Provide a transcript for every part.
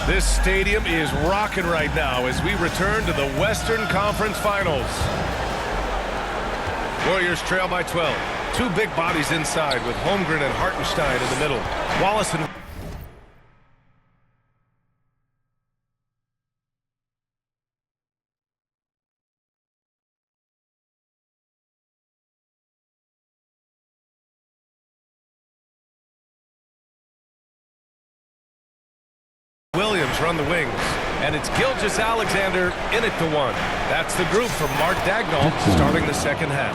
This stadium is rocking right now as we return to the Western Conference Finals. Warriors trail by 12. Two big bodies inside with Holmgren and Hartenstein in the middle. Wallace and Williams run the wings, and it's Gilgeous-Alexander in it to one. That's the group from Mark Dagnall starting the second half.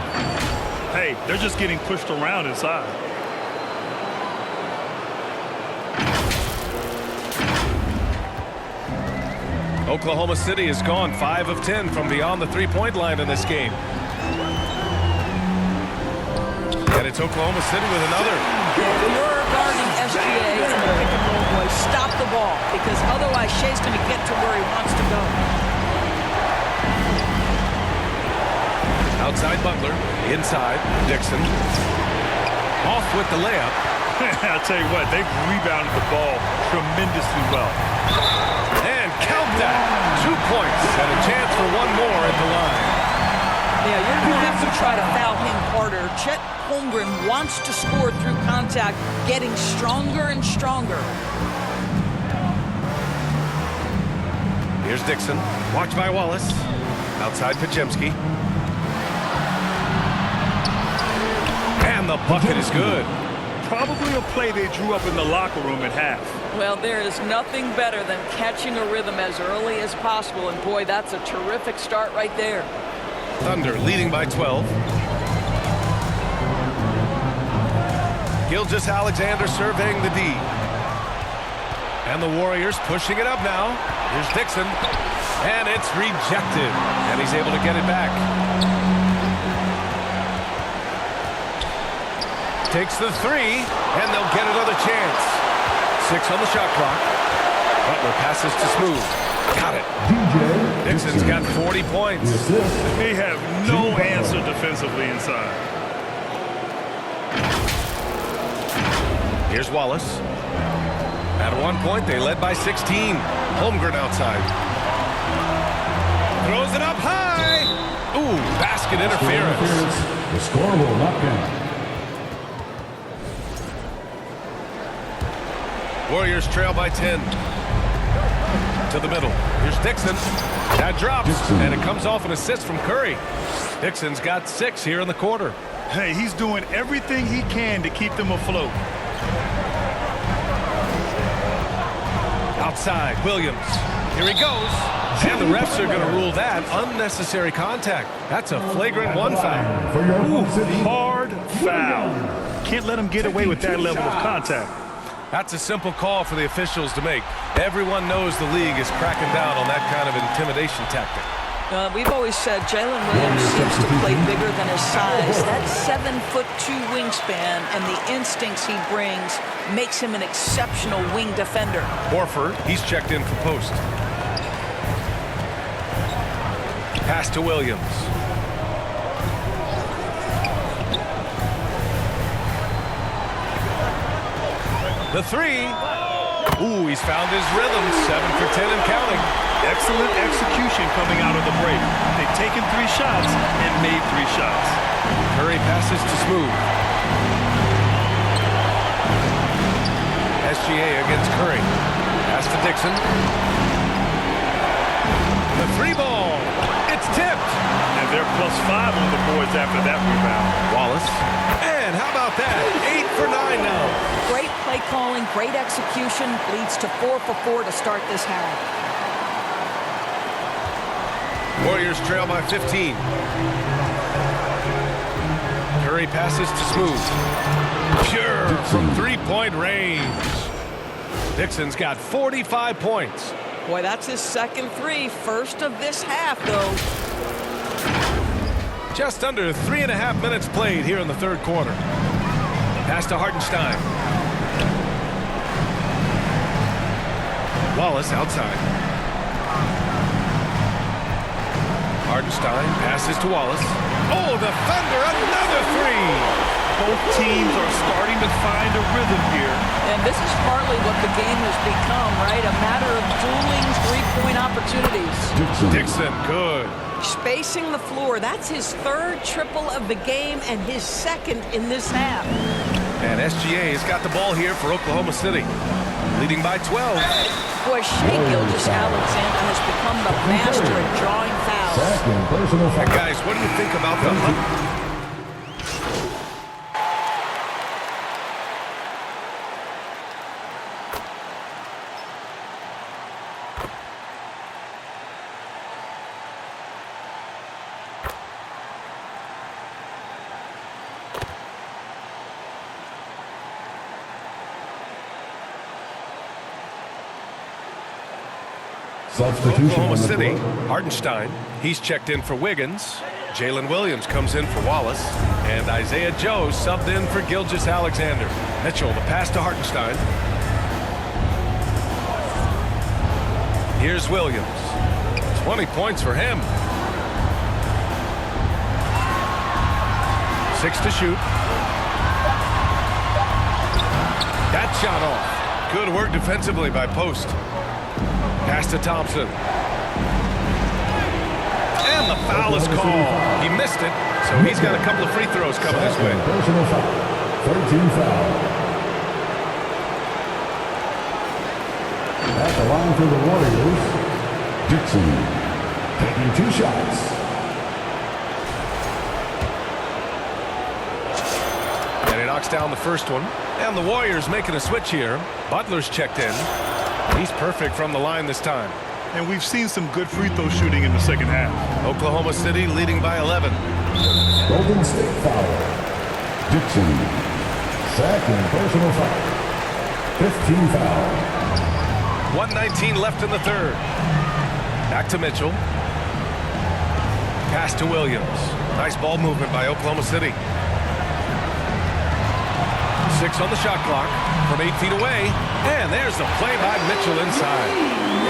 Hey, they're just getting pushed around inside. Oklahoma City has gone 5 of 10 from beyond the three-point line in this game. And it's Oklahoma City with another. If you're guarding SGA and the pick and roll boys, stop the ball, because otherwise Shea's going to get to where he wants to go. Outside Butler, inside Dixon. Off with the layup. I'll tell you what, they've rebounded the ball tremendously well. And count that. 2 points and a chance for one more at the line. Yeah, you're going to have to try to foul him harder. Chet Holmgren wants to score through contact, getting stronger and stronger. Here's Dixon. Watched by Wallace. Outside Pachemski. And the bucket is good. Probably a play they drew up in the locker room at half. Well, there is nothing better than catching a rhythm as early as possible, and boy, that's a terrific start right there. Thunder leading by 12. Gilgeous-Alexander surveying the D. And the Warriors pushing it up now. Here's Dixon. And it's rejected. And he's able to get it back. Takes the three, and they'll get another chance. 6 on the shot clock. Butler passes to Smooth. Got it. Dixon's got 40 points. They have no answer defensively inside. Here's Wallace. At one point, they led by 16. Holmgren outside. Throws it up high. Ooh, basket interference. The score will not count. Warriors trail by 10. To the middle. Here's Dixon. That drops, and it comes off an assist from Curry. Dixon's got 6 here in the quarter. Hey, he's doing everything he can to keep them afloat. Outside, Williams. Here he goes. And the refs are going to rule that unnecessary contact. That's a flagrant 1 foul. Ooh, hard foul. Can't let him get away with that level of contact. That's a simple call for the officials to make. Everyone knows the league is cracking down on that kind of intimidation tactic. We've always said Jalen Williams seems to play bigger than his size. That 7'2" wingspan and the instincts he brings makes him an exceptional wing defender. Horford, he's checked in for post. Pass to Williams. The three. Ooh, he's found his rhythm. 7 for 10 and counting. Excellent execution coming out of the break. They've taken 3 shots and made 3 shots. Curry passes to Smooth. SGA against Curry. Pass to Dixon. The 3 ball. It's tipped. And they're +5 on the boards after that rebound. Wallace. And how about that? 8 for 9 now. Great play calling, great execution, leads to 4 for 4 to start this half. Warriors trail by 15. Curry passes to Smooth. Pure from 3-point range. Dixon's got 45 points. Boy, that's his second 3, first of this half, though. Just under 3.5 minutes played here in the third quarter. Pass to Hartenstein. Wallace outside. Hartenstein passes to Wallace. Oh, the Thunder, another 3! Both teams are starting to find a rhythm here. And And this is partly what the game has become, right? A matter of dueling three-point opportunities. Dixon, good. Spacing the floor. That's his third triple of the game and his second in this half. And SGA has got the ball here for Oklahoma City, leading by 12. Boy, Shai Gilgeous-Alexander has become the master at drawing fouls. Second personal foul. And guys, what do you think about the... Substitution Oklahoma on the City, floor. Hartenstein, he's checked in for Wiggins. Jalen Williams comes in for Wallace. And Isaiah Joe subbed in for Gilgeous-Alexander. Mitchell, the pass to Hartenstein. Here's Williams. 20 points for him. 6 to shoot. That shot off. Good work defensively by Post. Pass to Thompson. And the foul is called. He missed it, so he's got a couple of free throws coming his way. Personal foul. 13 foul. At the line for the Warriors, Dixon taking 2 shots. And he knocks down the first one. And the Warriors making a switch here. Butler's checked in. He's perfect from the line this time. And we've seen some good free throw shooting in the second half. Oklahoma City leading by 11. Golden State foul. Dixon. Second personal foul. 15 foul. 1:19 left in the third. Back to Mitchell. Pass to Williams. Nice ball movement by Oklahoma City. 6 on the shot clock from 8 feet away. And there's the play by Mitchell inside.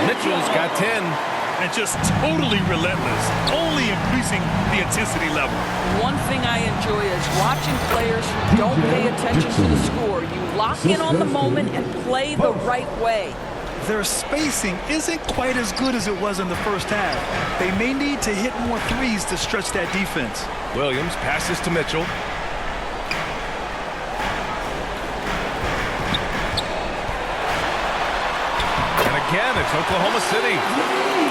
Mitchell's got 10. And just totally relentless, only increasing the intensity level. One thing I enjoy is watching players who don't pay attention to the score. You lock in on the moment and play the right way. Their spacing isn't quite as good as it was in the first half. They may need to hit more threes to stretch that defense. Williams passes to Mitchell. Again, it's Oklahoma City.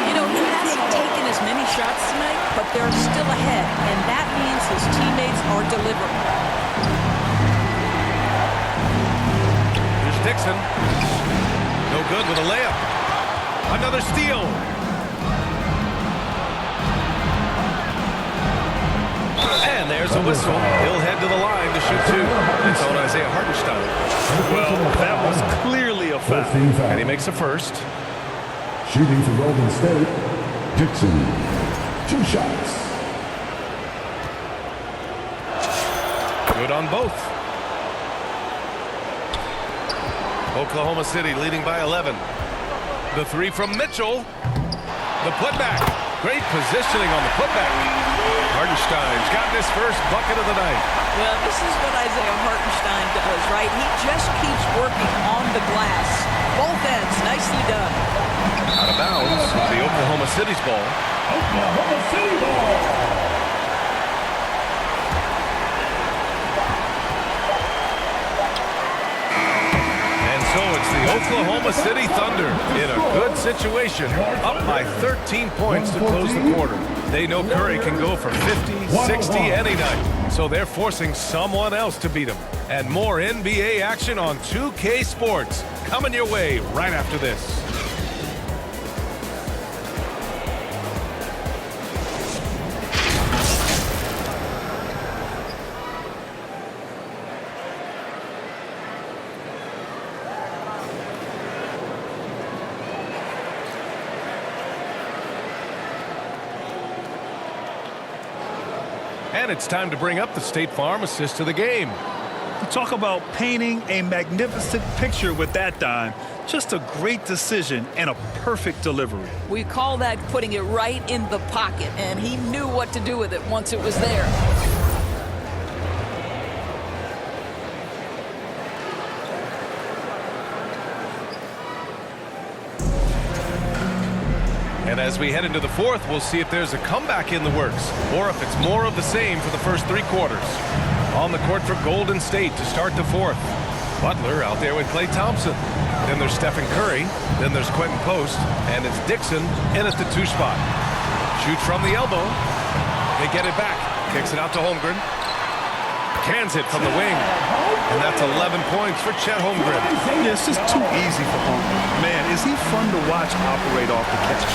You know, he hasn't taken as many shots tonight, but they're still ahead, and that means his teammates are delivering. Here's Dixon. No good with a layup. Another steal. And there's a whistle. He'll head to the line to shoot 2. It's on Isaiah Hartenstein. Well, that was clearly a foul. And he makes a first. Shooting for Golden State, Dixon. 2 shots. Good on both. Oklahoma City leading by 11. The 3 from Mitchell. The putback. Great positioning on the putback. Hartenstein's got his first bucket of the night. Well, this is what Isaiah Hartenstein does, right? He just keeps working on the glass. Both ends, nicely done. Out of bounds, the Oklahoma City's ball. Oklahoma City ball. So it's the Oklahoma City Thunder in a good situation, up by 13 points to close the quarter. They know Curry can go for 50, 60 any night, so they're forcing someone else to beat them. And more NBA action on 2K Sports coming your way right after this. And it's time to bring up the State Farm assist to the game. Talk about painting a magnificent picture with that dime. Just a great decision and a perfect delivery. We call that putting it right in the pocket, and he knew what to do with it once it was there. And as we head into the fourth, we'll see if there's a comeback in the works or if it's more of the same for the first three quarters. On the court for Golden State to start the fourth. Butler out there with Klay Thompson. Then there's Stephen Curry. Then there's Quentin Post. And it's Dixon in at the 2 spot. Shoots from the elbow. They get it back. Kicks it out to Holmgren. Cans it from the wing. And that's 11 points for Chet Holmgren. Yeah, it's just too easy for Holmgren. Man, is he fun to watch operate off the catch.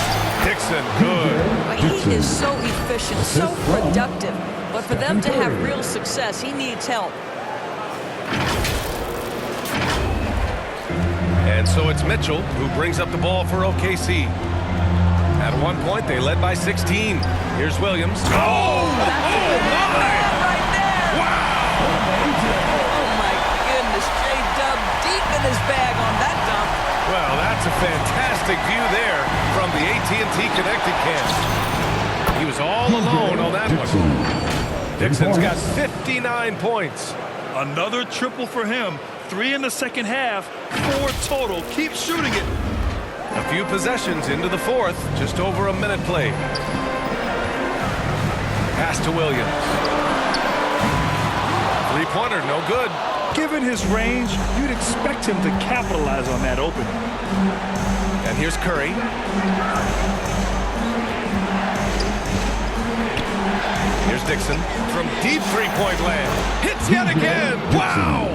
Dixon, good. But he is so efficient, so productive. But for them to have real success, he needs help. And so it's Mitchell who brings up the ball for OKC. At one point, they led by 16. Here's Williams. Oh, my! Right there. Wow! Oh, my goodness. J-Dub deep in his bag on that dunk. Well, that's a fantastic view there from the AT&T Connected Cam. He was all alone on that one. Dixon's got 59 points. Another triple for him. 3 in the second half, 4 total. Keep shooting it. A few possessions into the fourth, just over a minute played. Pass to Williams. Three-pointer, no good. Given his range, you'd expect him to capitalize on that opening. And here's Curry. Here's Dixon from deep three-point land. Hits yet again. Wow!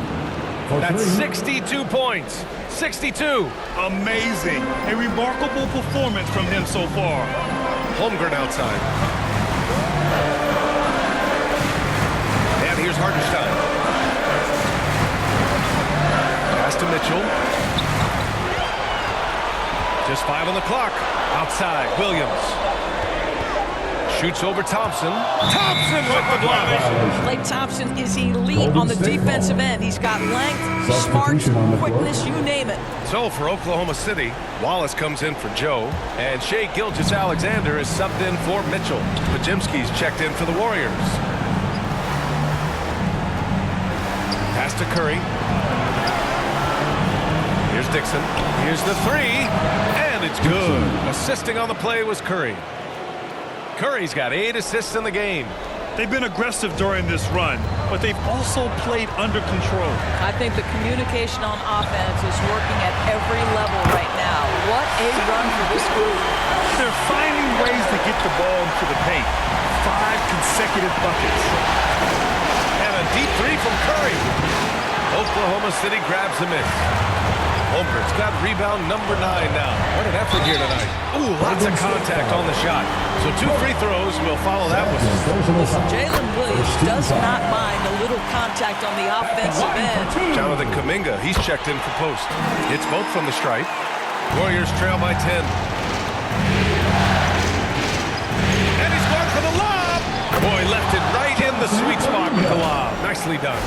That's 62 points. 62. Amazing. A remarkable performance from him so far. Holmgren outside. And here's Hartenstein. Pass to Mitchell. Just 5 on the clock. Outside, Williams. Shoots over Thompson. Thompson with the block. Klay Thompson is elite on the defensive end. He's got length, smarts, quickness, you name it. So for Oklahoma City, Wallace comes in for Joe, and Shai Gilgeous-Alexander is subbed in for Mitchell. Pajimski's checked in for the Warriors. Pass to Curry. Here's Dixon. Here's the three, and it's good. Assisting on the play was Curry. Curry's got 8 assists in the game. They've been aggressive during this run, but they've also played under control. I think the communication on offense is working at every level right now. What a run for this group. They're finding ways to get the ball into the paint. 5 consecutive buckets. And a deep three from Curry. Oklahoma City grabs the miss. Holmgren's got rebound number 9 now. What an effort here tonight. Ooh, lots of contact on the shot. So 2 free throws will follow that whistle. Listen, Jalen Williams does not mind a little contact on the offensive end. Jonathan Kuminga, he's checked in for Post. It's both from the stripe. Warriors trail by 10. And he's going for the lob. Boy, left it right in the sweet spot with the lob. Nicely done.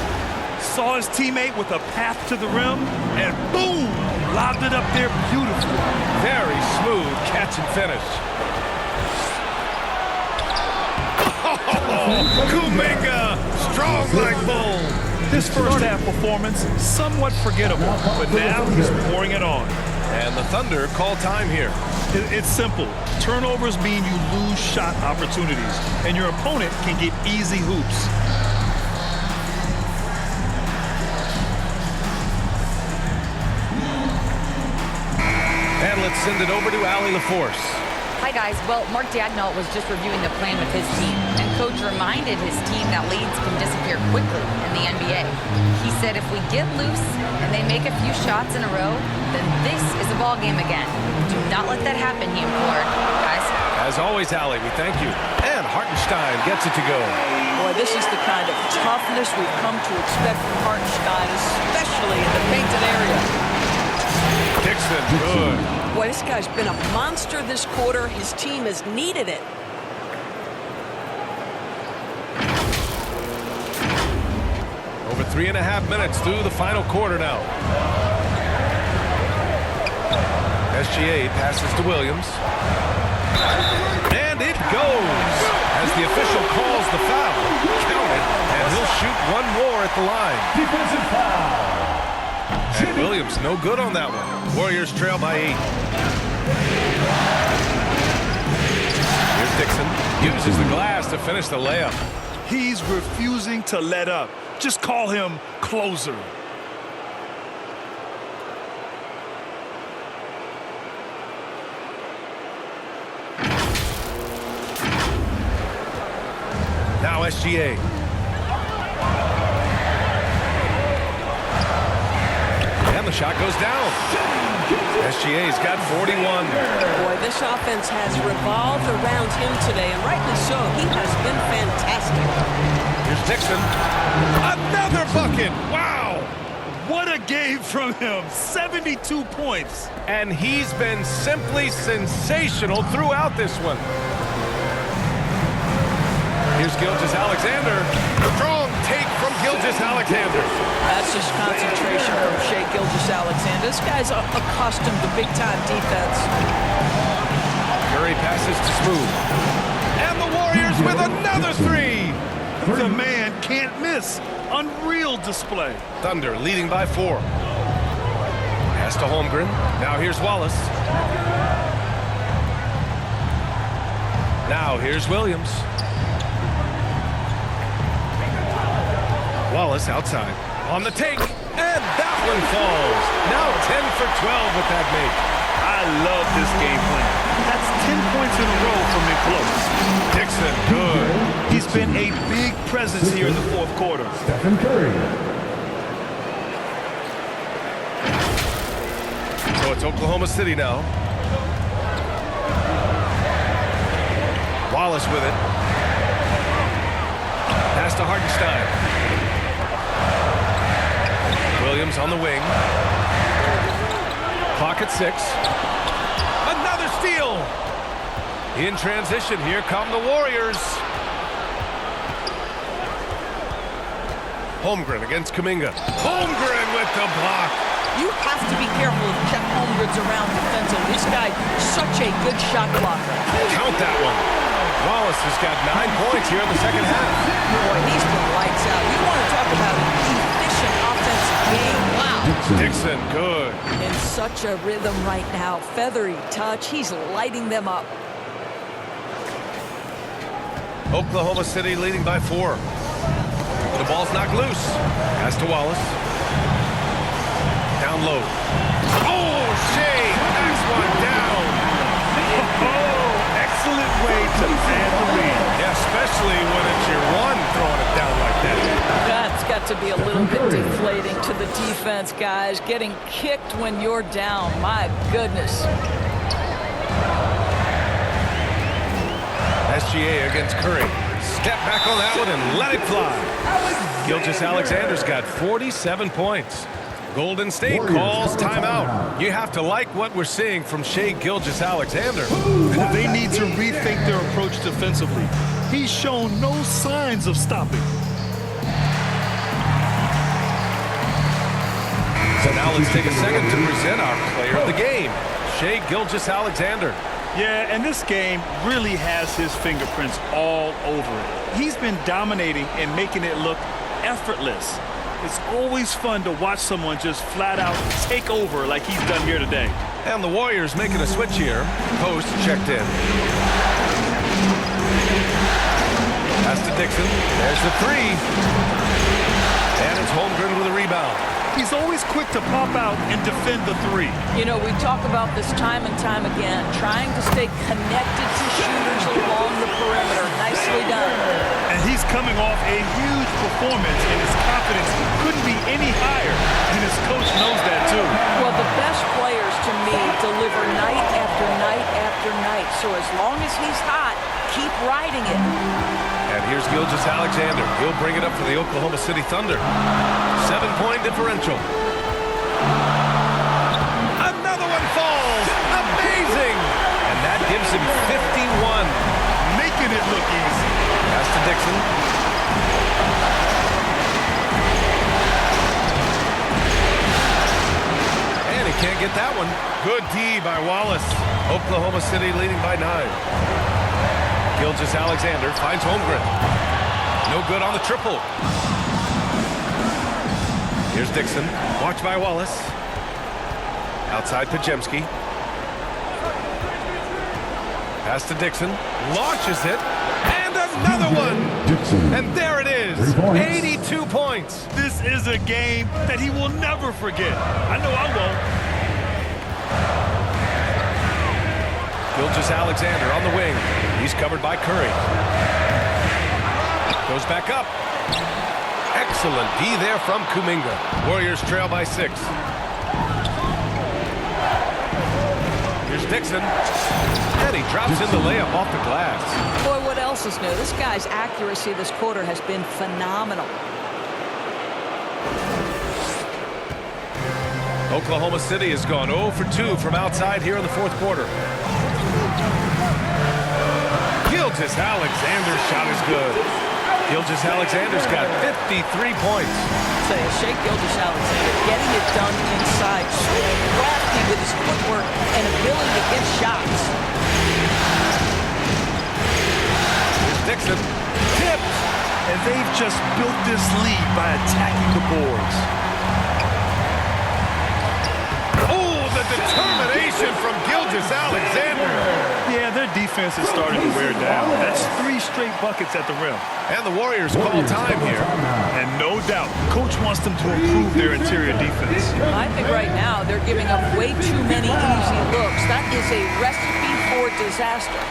Saw his teammate with a path to the rim, and boom! Lobbed it up there beautifully. Very smooth catch and finish. Oh, Kuminga, strong like bull. His first half performance, somewhat forgettable, but now he's pouring it on. And the Thunder call time here. It's simple. Turnovers mean you lose shot opportunities, and your opponent can get easy hoops. And let's send it over to Allie LaForce. Hi, guys. Well, Mark Daigneault was just reviewing the plan with his team, and Coach reminded his team that leads can disappear quickly in the NBA. He said if we get loose and they make a few shots in a row, then this is a ball game again. Do not let that happen, he implored. Guys? As always, Allie, we thank you. And Hartenstein gets it to go. Boy, this is the kind of toughness we've come to expect from Hartenstein, especially in the painted area. Dixon, good. Boy, this guy's been a monster this quarter. His team has needed it. Over 3.5 minutes through the final quarter now. SGA passes to Williams. And it goes. As the official calls the foul, count it, and he'll shoot one more at the line. Defensive foul. And Williams no good on that one. Warriors trail by 8. Dixon uses the glass to finish the layup. He's refusing to let up. Just call him closer. Now SGA. And the shot goes down. SGA's got 41. Boy, this offense has revolved around him today, and rightly so. He has been fantastic. Here's Dixon. Another bucket. Wow. What a game from him. 72 points. And he's been simply sensational throughout this one. Here's Gilgeous-Alexander. Strong take from Gilgeous-Alexander. That's just concentration from Shai Gilgeous-Alexander. This guy's accustomed to big-time defense. Curry passes to Smooth. And the Warriors with another three. The man can't miss. Unreal display. Thunder leading by 4. Pass to Holmgren. Now here's Wallace. Now here's Williams. Wallace outside. On the take. And that one falls. Now 10 for 12 with that make. I love this game plan. That's 10 points in a row from close. Dixon, good. He's been a big presence here in the fourth quarter. Stephen Curry. So it's Oklahoma City now. Wallace with it. Pass to Hartenstein. Williams on the wing. Clock at 6. Another steal. In transition, here come the Warriors. Holmgren against Kuminga. Holmgren with the block. You have to be careful if Chet Holmgren's around defensively. This guy, such a good shot blocker. Count that one. Wallace has got 9 points here in the second half. Boy, he's been lights out. You want to talk about an efficient offensive game. Wow. Dixon, good. In such a rhythm right now. Feathery touch. He's lighting them up. Oklahoma City leading by 4. The ball's knocked loose. Pass to Wallace. Down low. Oh, Shai knocks one down. Oh, excellent way to plant the lead. Yeah, especially when it's your one throwing it down like that. That's got to be a little bit deflating to the defense, guys. Getting kicked when you're down. My goodness. SGA against Curry. Step back on that one and let it fly. Gilgeous-Alexander's got 47 points. Golden State calls timeout. You have to like what we're seeing from Shai Gilgeous-Alexander. Well, they need to rethink their approach defensively. He's shown no signs of stopping. So now let's take a second to present our player of the game, Shai Gilgeous-Alexander. Yeah, and this game really has his fingerprints all over it. He's been dominating and making it look effortless. It's always fun to watch someone just flat out take over like he's done here today. And the Warriors making a switch here. Post checked in. Pass to Dixon. There's the 3. And it's Holmgren with a rebound. He's always quick to pop out and defend the 3. You know, we talk about this time and time again, trying to stay connected to shooters along the perimeter. Nicely done. And he's coming off a huge performance, and his confidence couldn't be any higher. And his coach knows that, too. Well, the best players, to me, deliver night after night after night. So as long as he's hot, keep riding it. And here's Gilgeous-Alexander. He'll bring it up for the Oklahoma City Thunder. 7-point differential. Another one falls. Amazing. And that gives him 51. Making it look easy. Pass to Dixon. And he can't get that one. Good D by Wallace. Oklahoma City leading by 9. Gilgeous-Alexander finds Holmgren. No good on the triple. Here's Dixon. Watched by Wallace. Outside Pajemski. Pass to Dixon. Launches it. And another one. Dixon. And there it is. 3 points. 82 points. This is a game that he will never forget. I know I won't. Gilgeous-Alexander on the wing. He's covered by Curry. Goes back up. Excellent D there from Kuminga. Warriors trail by 6. Here's Dixon. And he drops in the layup off the glass. Boy, what else is new? This guy's accuracy this quarter has been phenomenal. Oklahoma City has gone 0 for 2 from outside here in the fourth quarter. Gilgeous-Alexander's shot is good. Gilgeous-Alexander's got 53 points. Say, Shea Gilgeous-Alexander getting it done inside, so crafty with his footwork and ability to get shots. Here's Dixon. Tipped. And they've just built this lead by attacking the boards. Oh, the determination from Gilgeous-Alexander. Yeah, their defense is starting to wear down. That's 3 straight buckets at the rim. And the Warriors call time here. And no doubt, coach wants them to improve their interior defense. I think right now they're giving up way too many easy looks. That is a recipe for disaster.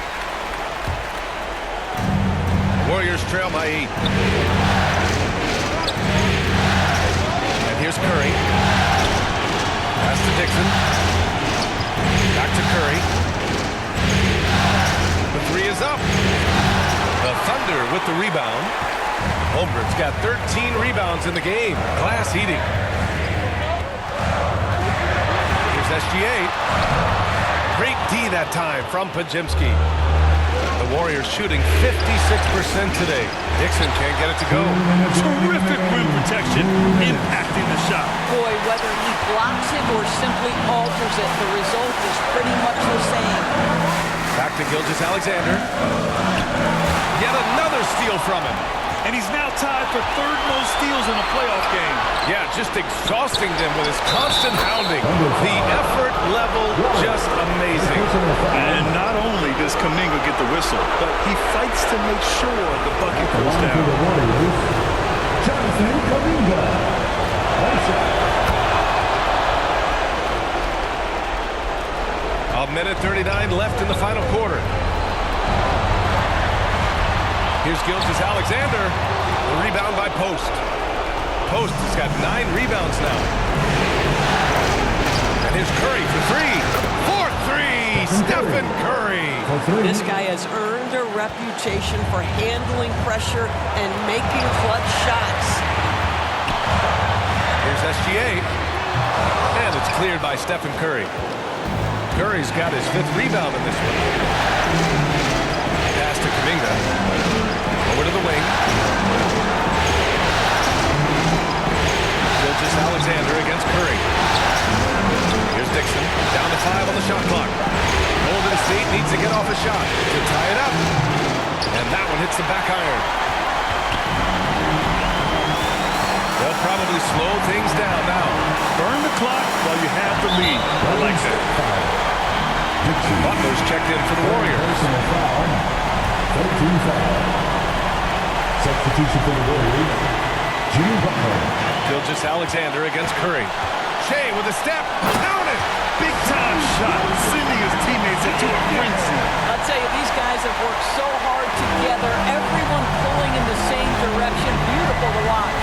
Warriors trail by 8. And here's Curry. Pass to Dixon. Back to Curry. The 3 is up. The Thunder with the rebound. Holmgren's got 13 rebounds in the game. Glass heating. Here's SGA. Great D that time from Podziemski. The Warriors shooting 56% today. Dixon can't get it to go. Terrific rim protection, impacting the shot. Boy, whether he blocks it or simply alters it, the result is pretty much the same. Back to Gilgeous-Alexander. Yet another steal from him. And he's now tied for 3rd most steals in a playoff game. Yeah, just exhausting them with his constant hounding. The effort level just amazing. And not only does Kuminga get the whistle, but he fights to make sure the bucket goes down. Jonathan Kuminga. A minute 39 left in the final quarter. Here's Gilgeous-Alexander. The rebound by Post. Post has got 9 rebounds now. And here's Curry for 3. For 3! Stephen Curry. This guy has earned a reputation for handling pressure and making clutch shots. Here's SGA. And it's cleared by Stephen Curry. Curry's got his 5th rebound in this one. Pass to Kuminga. Over to the wing. Gilgeous-Alexander against Curry. Here's Dixon. Down to 5 on the shot clock. Golden State needs to get off a shot to tie it up. And that one hits the back iron. They'll probably slow things down now. Burn the clock while you have the lead. I like that. Butler's checked in for the Warriors. 13 foul. Substitution for the Warriors. Jimmy Butler. Gilgeous-Alexander against Curry. Shea with a step. Count it! Big time shot, sending his teammates into a frenzy. I'll tell you, these guys have worked so hard together. Everyone pulling in the same direction. Beautiful to watch.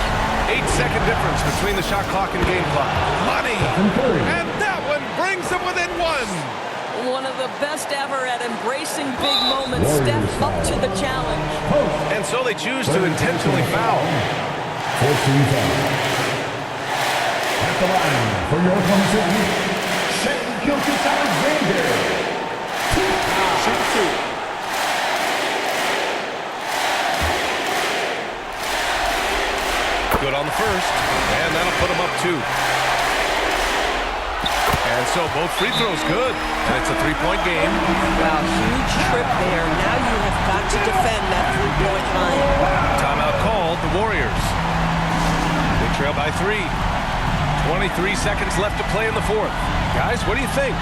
8-second difference between the shot clock and game clock. Money! And that one brings them within 1. One of the best ever at embracing big moments. Step up to the challenge. And so they choose to intentionally foul. 14 foul. At the line for your Oklahoma City, Shea Gilgeous-Alexander. Shoot 2. Good on the first, and that'll put them up 2. And so both free throws good, and it's a 3-point game. Wow, huge trip there. Now you have got to defend that 3-point line. Timeout called, the Warriors. They trail by 3. 23 seconds left to play in the fourth. Guys, what do you think?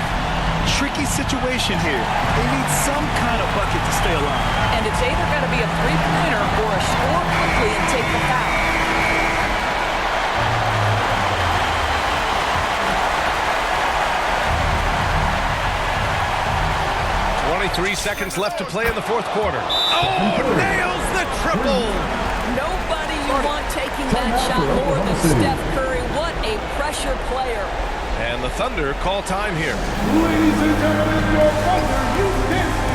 tricky situation here. They need some kind of bucket to stay alive. And it's either got to be a three-pointer or a score quickly and take the foul. 23 seconds left to play in the fourth quarter. Oh, nails the triple! Nobody you want taking that shot more than Steph Curry. What a pressure player. And the Thunder call time here. Ladies and gentlemen, your Thunder Houston.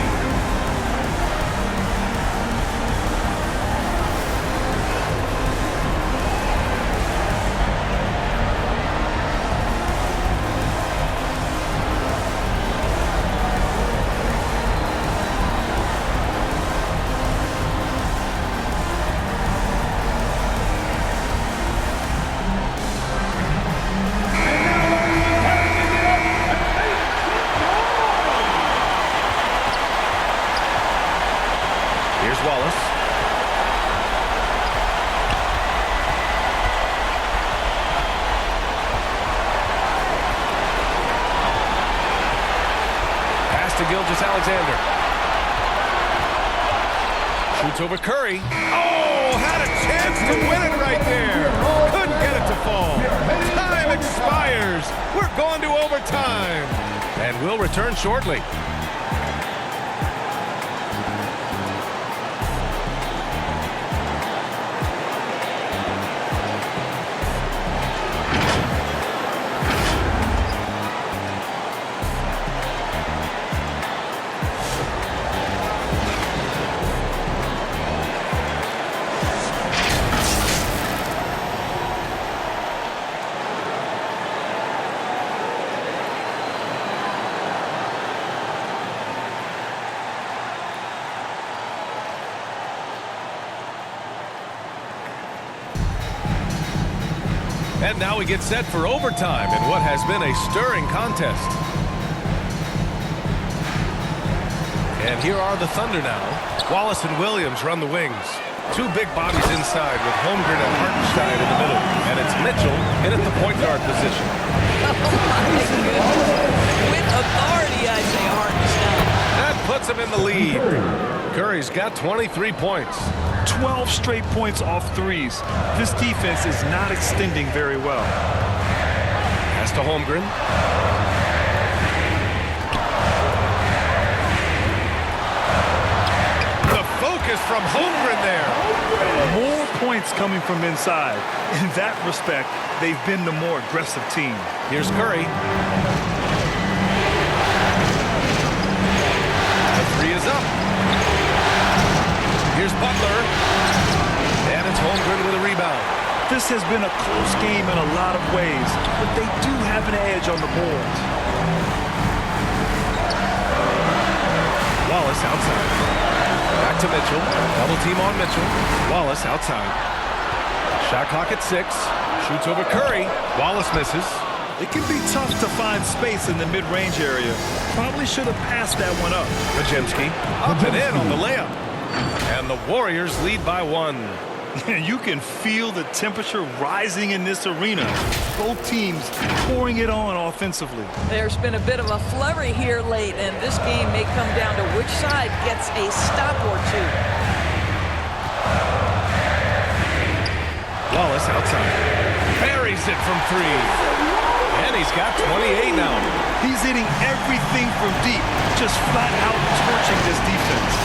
Alexander shoots over Curry. Oh, had a chance to win it right there. Couldn't get it to fall. Time expires. We're going to overtime. And we'll return shortly. And now we get set for overtime in what has been a stirring contest. And here are the Thunder now. Wallace and Williams run the wings. Two big bodies inside with Holmgren and Hartenstein in the middle. And it's Mitchell in at the point guard position. Oh, my goodness. With authority, I say Hartenstein. That puts him in the lead. Curry's got 23 points. 12 straight points off threes. This defense is not extending very well. Pass to Holmgren. The focus from Holmgren there. More points coming from inside. In that respect, they've been the more aggressive team. Here's Curry. The three is up. Here's Butler. And it's Holmgren with a rebound. This has been a close game in a lot of ways, but they do have an edge on the boards. Wallace outside. Back to Mitchell. Double team on Mitchell. Wallace outside. Shot clock at 6. Shoots over Curry. Wallace misses. It can be tough to find space in the mid-range area. Probably should have passed that one up. Majemski up and in on the layup. And the Warriors lead by 1. You can feel the temperature rising in this arena. Both teams pouring it on offensively. There's been a bit of a flurry here late, and this game may come down to which side gets a stop or two. Wallace outside. Buries it from 3. And he's got 28 now. He's hitting everything from deep, just flat out torching this defense.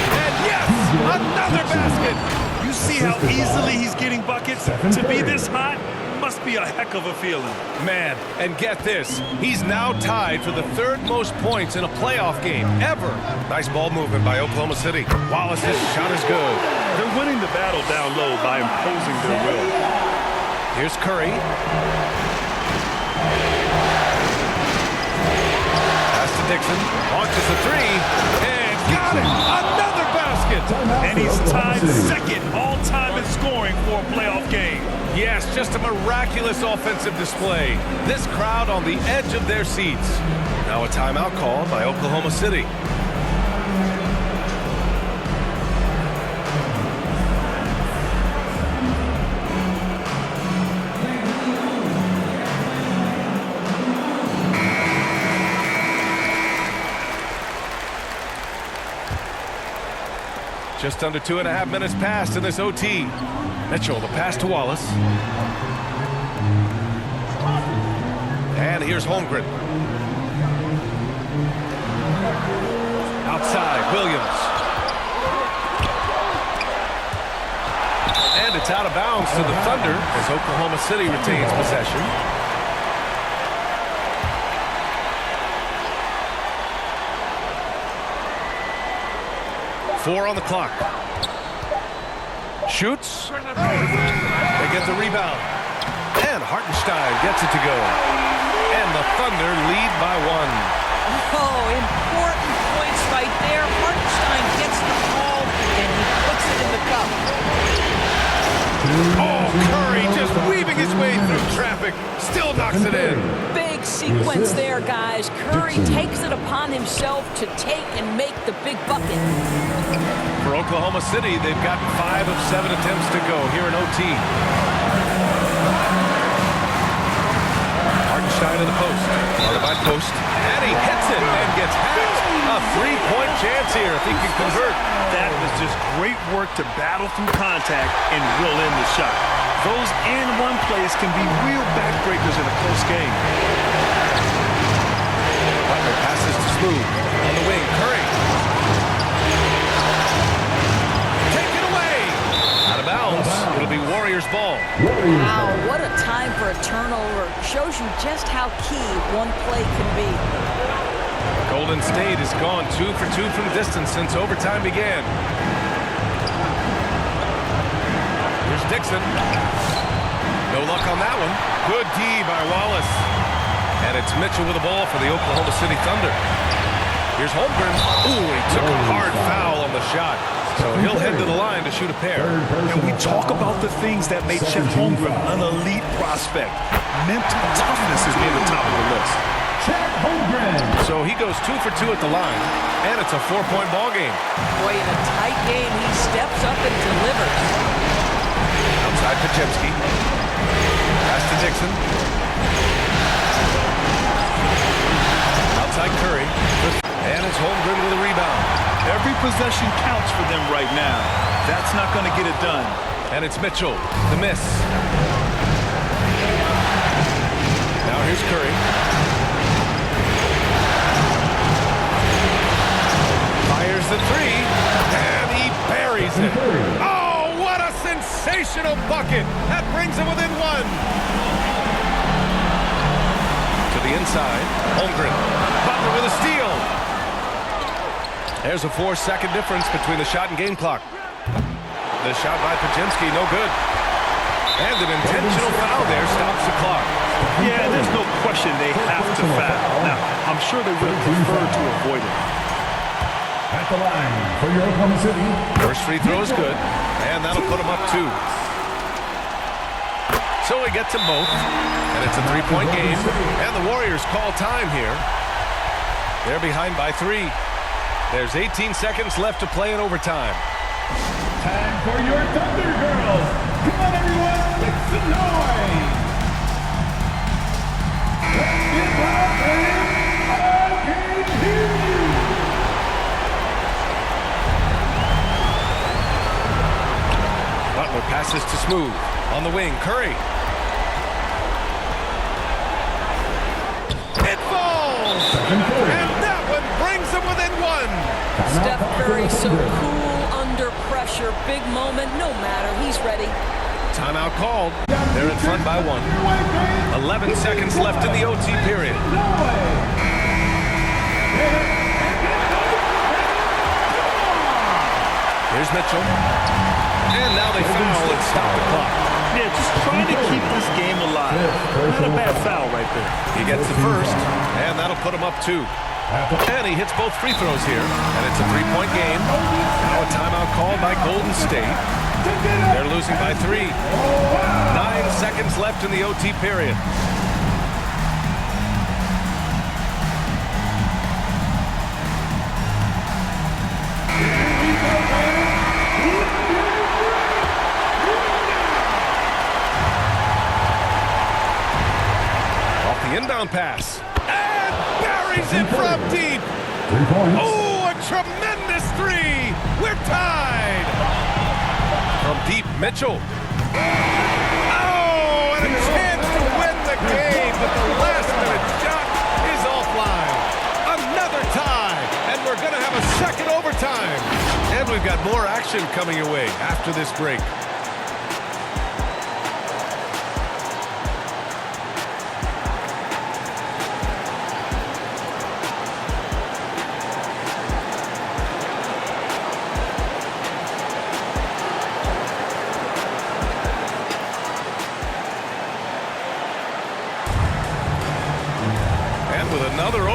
And yes, another basket. You see how easily he's getting buckets? To be this hot must be a heck of a feeling. Man, and get this, he's now tied for the 3rd most points in a playoff game ever. Nice ball movement by Oklahoma City. Wallace's shot is good. They're winning the battle down low by imposing their will. Here's Curry. Pass to Dixon. Launches the 3. And got it! Another basket! And he's tied 2nd all-time in scoring for a playoff game. Yes, just a miraculous offensive display. This crowd on the edge of their seats. Now a timeout called by Oklahoma City. Just under 2.5 minutes passed in this OT. Mitchell, the pass to Wallace. And here's Holmgren. Outside, Williams. And it's out of bounds to the Thunder as Oklahoma City retains possession. Four on the clock. Shoots. They get the rebound. And Hartenstein gets it to go. And the Thunder lead by 1. Oh, important points right there. Hartenstein gets the ball, and he puts it in the cup. Oh, Curry just weaving his way through traffic. Still knocks it in. Big sequence there, guys. Curry takes it upon himself to take and make the big bucket. For Oklahoma City, they've got 5 of 7 attempts to go here in OT. Hartenstein in the post. Guarded by post. And he hits it and gets hacked. A 3-point chance here if he can convert. That was just great work to battle through contact and will in the shot. Those and-one plays can be real backbreakers in a close game. Butler passes to Smooth. On the wing, Curry. Take it away. Out of bounds. It'll be Warriors ball. Wow, what a time for a turnover. Shows you just how key one play can be. Golden State has gone 2 for 2 from distance since overtime began. Here's Dixon. No luck on that one. Good D by Wallace. And it's Mitchell with the ball for the Oklahoma City Thunder. Here's Holmgren. Ooh, he took a hard foul on the shot. So he'll head to the line to shoot a pair. And we talk about the things that make Chet Holmgren an elite prospect. Mental toughness is near the top of the list. So he goes 2 for 2 at the line, and it's a 4-point ball game. Boy, in a tight game, he steps up and delivers. Outside Pajemski. Pass to Dixon. Outside Curry. And it's Holmgren with a rebound. Every possession counts for them right now. That's not going to get it done. And it's Mitchell. The miss. Now here's Curry. Fires the 3, and he buries it. Oh, what a sensational bucket. That brings him within 1. To the inside, Holmgren. Butler with a steal. There's a 4-second difference between the shot and game clock. The shot by Pajemski, no good. And an intentional foul there stops the clock. Yeah, there's no question they have to foul. Now, I'm sure they would have preferred to avoid it. At the line for your Oklahoma City. First free throw is good, and that'll put him up 2. So he gets them both, and it's a 3-point game, and the Warriors call time here. They're behind by 3. There's 18 seconds left to play in overtime. Time for your Thunder Girls. Come on, everyone, make some noise. Let's get loud and I can hear you. Butler passes to Smooth. On the wing, Curry. It falls! And that one brings them within 1. Steph Curry so cool under pressure. Big moment, no matter. He's ready. Timeout called. They're in front by 1. 11 seconds left in the OT period. Here's Mitchell. And now they foul and stop the clock. Yeah, just trying to keep this game alive. Not a bad foul right there. He gets the first, and that'll put him up 2. And he hits both free throws here, and it's a 3-point game. Now a timeout called by Golden State. They're losing by 3. 9 seconds left in the OT period. Off the inbound pass. And buries it from deep. 3 points. Oh, a tremendous 3. We're tied! From deep, Mitchell. Oh, and a chance to win the game, but the last-minute shot is offline. Another tie, and we're going to have a second overtime. And we've got more action coming your way after this break. With another